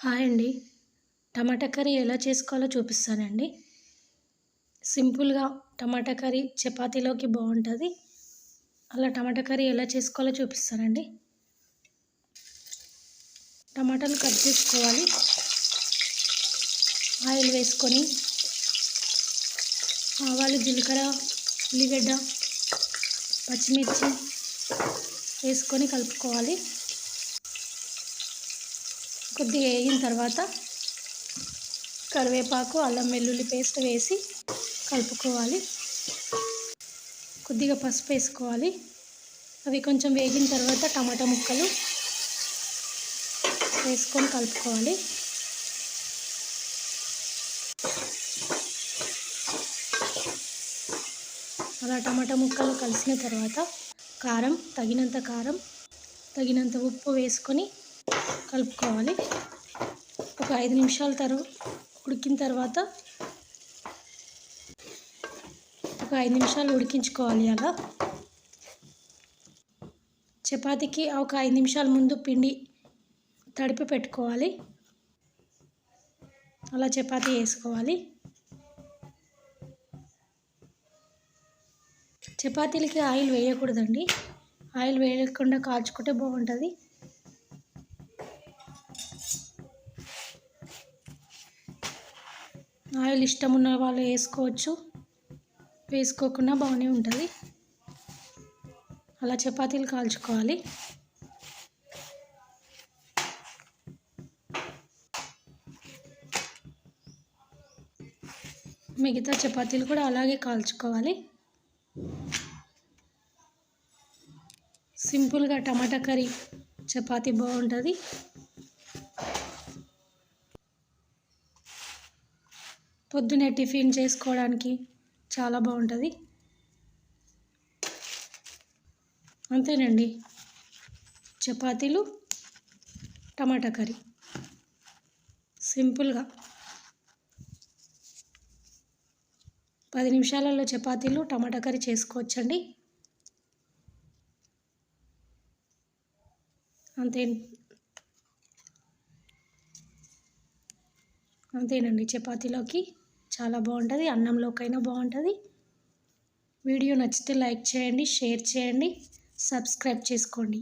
Hi అండి. టమాటా curry ఎలా చేసుకోవాలో చూపిస్తానండి. సింపుల్‌గా టమాటా కర్రీ చపాతీలోకి బాగుంటుంది. అలా టమాటా కర్రీ ఎలా చేసుకోవాలో చూపిస్తానండి. టమాటాలు కట్ చేసుకోవాలి. ఆయిల్ వేసుకొని ఆవాలు, జీలకర్ర, ఉల్లిగడ్డ, పచ్చిమిర్చి వేసుకొని కలుపుకోవాలి. కొద్దిగా వేగిన తర్వాత కరివేపాకు, అల్లం వెల్లుల్లి పేస్ట్ వేసి కలుపుకోవాలి. కొద్దిగా పసుపు వేసుకోవాలి. అవి కొంచెం వేగిన తర్వాత టమాటా ముక్కలు వేసుకొని కలుపుకోవాలి. అలా టమాటా ముక్కలు కలిసిన తర్వాత కారం, తగినంత ఉప్పు వేసుకొని కలుపుకోవాలి. ఒక 5 నిమిషాల ఉడికిన తర్వాత ఒక 5 నిమిషాలు ఉడికించుకోవాలి. అలా చపాతీకి ఒక 5 నిమిషాల ముందు పిండి తడిపి పెట్టుకోవాలి. అలా చపాతీ వేసుకోవాలి. చపాతీలకి ఆయిల్ వేయకూడదండి. ఆయిల్ వేయకుండా కాల్చుకుంటే బాగుంటుంది. ఆయిల్ ఇష్టం ఉన్న వాళ్ళు వేసుకోవచ్చు, వేసుకోకుండా బాగానే ఉంటుంది. అలా చపాతీలు కాల్చుకోవాలి. మిగతా చపాతీలు కూడా అలాగే కాల్చుకోవాలి. సింపుల్గా టమాటా కర్రీ చపాతీ బాగుంటుంది. పొద్దునే టిఫిన్ చేసుకోవడానికి చాలా బాగుంటుంది. అంతేనండి, చపాతీలు, టమాటా కర్రీ సింపుల్గా 10 నిమిషాలలో చపాతీలు, టమాటా కర్రీ చేసుకోవచ్చండి. అంతేనండి, చపాతీలోకి చాలా బాగుంటుంది, అన్నంలోకైనా బాగుంటుంది. వీడియో నచ్చితే లైక్ చేయండి, షేర్ చేయండి, సబ్స్క్రైబ్ చేసుకోండి.